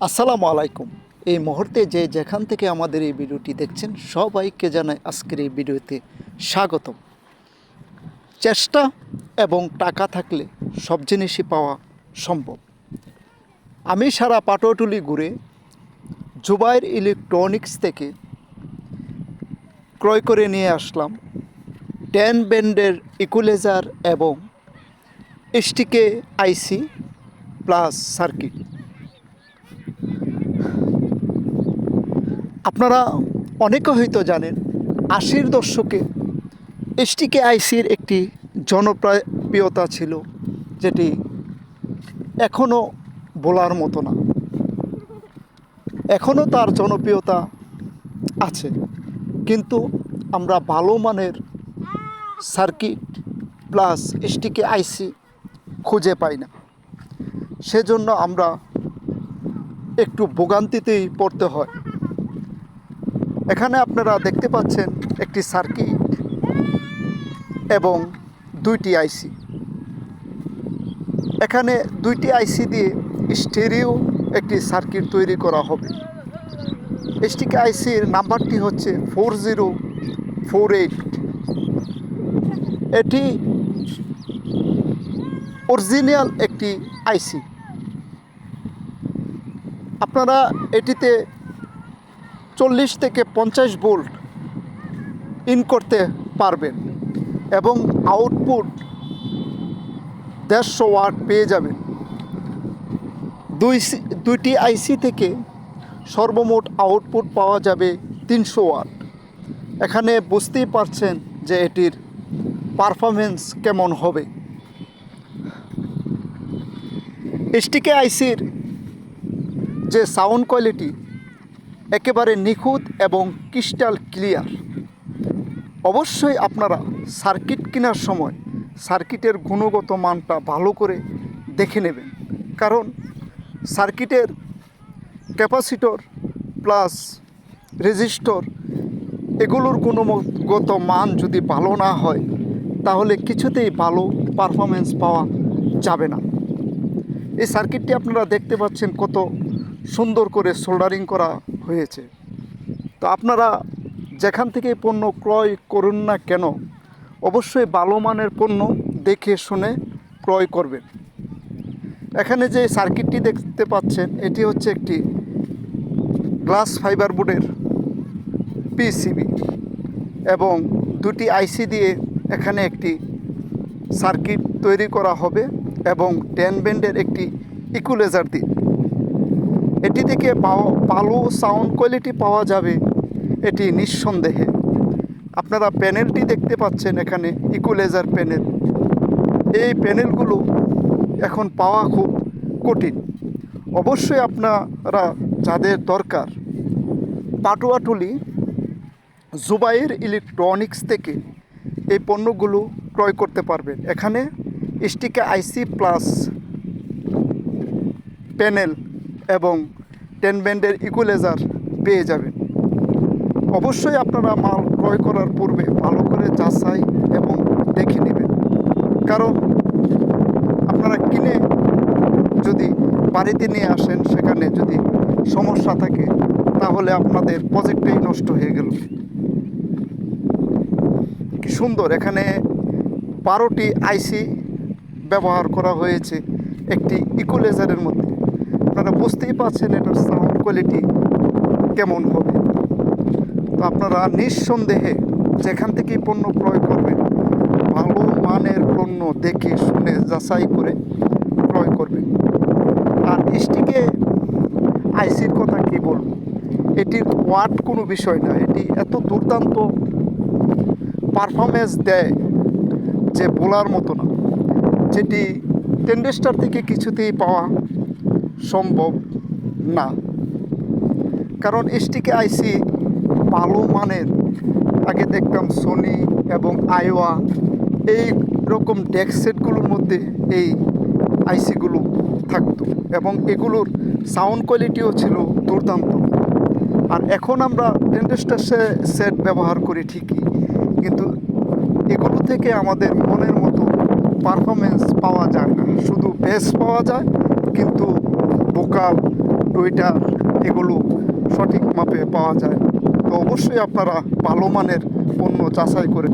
আসসালামু আলাইকুম। এই মুহূর্তে যেখান থেকে আমাদের এই ভিডিওটি দেখছেন সবাইকে জানাই আজকের এই ভিডিওতে স্বাগতম। চেষ্টা এবং টাকা থাকলে সব জিনিসই পাওয়া সম্ভব। আমি সারা পাটুয়াটুলি ঘুরে জুবাইর ইলেকট্রনিক্স থেকে ক্রয় করে নিয়ে আসলাম 10 ব্যান্ডের ইকুলাইজার এবং এসটিকে আইসি প্লাস সার্কিট। আপনারা অনেকে হয়তো জানেন 80-র দশকে এসটিকে আইসির একটি জনপ্রিয়তা ছিল, যেটি এখনও বলার মতো না। এখনও তার জনপ্রিয়তা আছে, কিন্তু আমরা ভালো মানের সার্কিট প্লাস এসটিকে আইসি খুঁজে পাই না। সেজন্য আমরা একটু ভোগান্তিতেই পড়তে হয়। এখানে আপনারা দেখতে পাচ্ছেন একটি সার্কিট এবং দুইটি আইসি। এখানে দুইটি আইসি দিয়ে স্টেরিও একটি সার্কিট তৈরি করা হবে। এসটিকে আইসির নাম্বারটি হচ্ছে 4048। এটি অরিজিনাল একটি আইসি। আপনারা এটিতে 40 থেকে 50 ভোল্ট ইন করতে পারবেন এবং আউটপুট 150 ওয়াট পেয়ে যাবেন। দুইটি আইসি থেকে সর্বমোট আউটপুট পাওয়া যাবে 300 ওয়াট। এখানে বুঝতেই পারছেন যে এটির পারফরমেন্স কেমন হবে। এসটিকে আইসির যে সাউন্ড কোয়ালিটি একেবারে নিখুঁত এবং ক্রিস্টাল ক্লিয়ার। অবশ্যই আপনারা সার্কিট কেনার সময় সার্কিটের গুণগত মানটা ভালো করে দেখে নেবেন, কারণ সার্কিটের ক্যাপাসিটর প্লাস রেজিস্টর এগুলোর গুণগত মান যদি ভালো না হয় তাহলে কিছুতেই ভালো পারফরমেন্স পাওয়া যাবে না। এই সার্কিটটি আপনারা দেখতে পাচ্ছেন কত সুন্দর করে সোল্ডারিং করা হয়েছে। তো আপনারা যেখান থেকে পণ্য ক্রয় করুন না কেন অবশ্যই ভালো মানের পণ্য দেখে শুনে ক্রয় করবেন। এখানে যে সার্কিটটি দেখতে পাচ্ছেন এটি হচ্ছে একটি গ্লাস ফাইবার বোর্ডের পিসিবি এবং দুটি আইসি দিয়ে এখানে একটি সার্কিট তৈরি করা হবে এবং 10 ব্যান্ডের একটি ইকুলাইজার দিয়ে এটি থেকে ভালো সাউন্ড কোয়ালিটি পাওয়া যাবে, এটি নিঃসন্দেহে। আপনারা প্যানেলটি দেখতে পাচ্ছেন, এখানে ইকুলাইজার প্যানেল। এই প্যানেলগুলো এখন পাওয়া খুব কঠিন। অবশ্যই আপনারা যাদের দরকার পাটুয়াটুলি জুবাইর ইলেকট্রনিক্স থেকে এই পণ্যগুলো ক্রয় করতে পারবেন। এখানে এসটিকে আইসি প্লাস প্যানেল এবং 10 ব্যান্ডের ইকুলাইজার পেয়ে যাবেন। অবশ্যই আপনারা মাল ক্রয় করার পূর্বে ভালো করে যাচাই এবং দেখে নেবেন, কারণ আপনারা কিনে যদি বাড়িতে নিয়ে আসেন সেখানে যদি সমস্যা থাকে তাহলে আপনাদের প্রজেক্টটাই নষ্ট হয়ে গেল। কি সুন্দর, এখানে 12টি আইসি ব্যবহার করা হয়েছে একটি ইকুলাইজারের মধ্যে। আপনারা বুঝতেই পারছেন এটার সাউন্ড কোয়ালিটি কেমন হবে। তো আপনারা নিঃসন্দেহে যেখান থেকেই পণ্য ক্রয় করবেন ভালো মানের পণ্য দেখে শুনে যাচাই করে ক্রয় করবেন। আর এসটিকে আইসির কথা কি বলবো, এটির ওয়াট কোনো বিষয় না। এটি এত দুর্দান্ত পারফরমেন্স দেয় যে বলার মতো না, যেটি টেন্ডেস্টার থেকে কিছুতেই পাওয়া সম্ভব না। কারণ এসটিকে আইসি ভালো মানের, আগে দেখতাম সোনি এবং আইওয়া এই রকম ডেস্ক সেটগুলোর মধ্যে এই আইসিগুলো থাকতো এবং এগুলোর সাউন্ড কোয়ালিটিও ছিল দুর্দান্ত। আর এখন আমরা টেন্ডেস্টার সেট ব্যবহার করি ঠিকই, কিন্তু এগুলো থেকে আমাদের মনের মতো পারফরমেন্স পাওয়া যায় না। শুধু বেস পাওয়া যায় কিন্তু লোকাল টুইটার এগুলো সঠিক মাপে পাওয়া যায়। তো অবশ্যই আপনারা ভালো মানের পণ্য যাচাই করে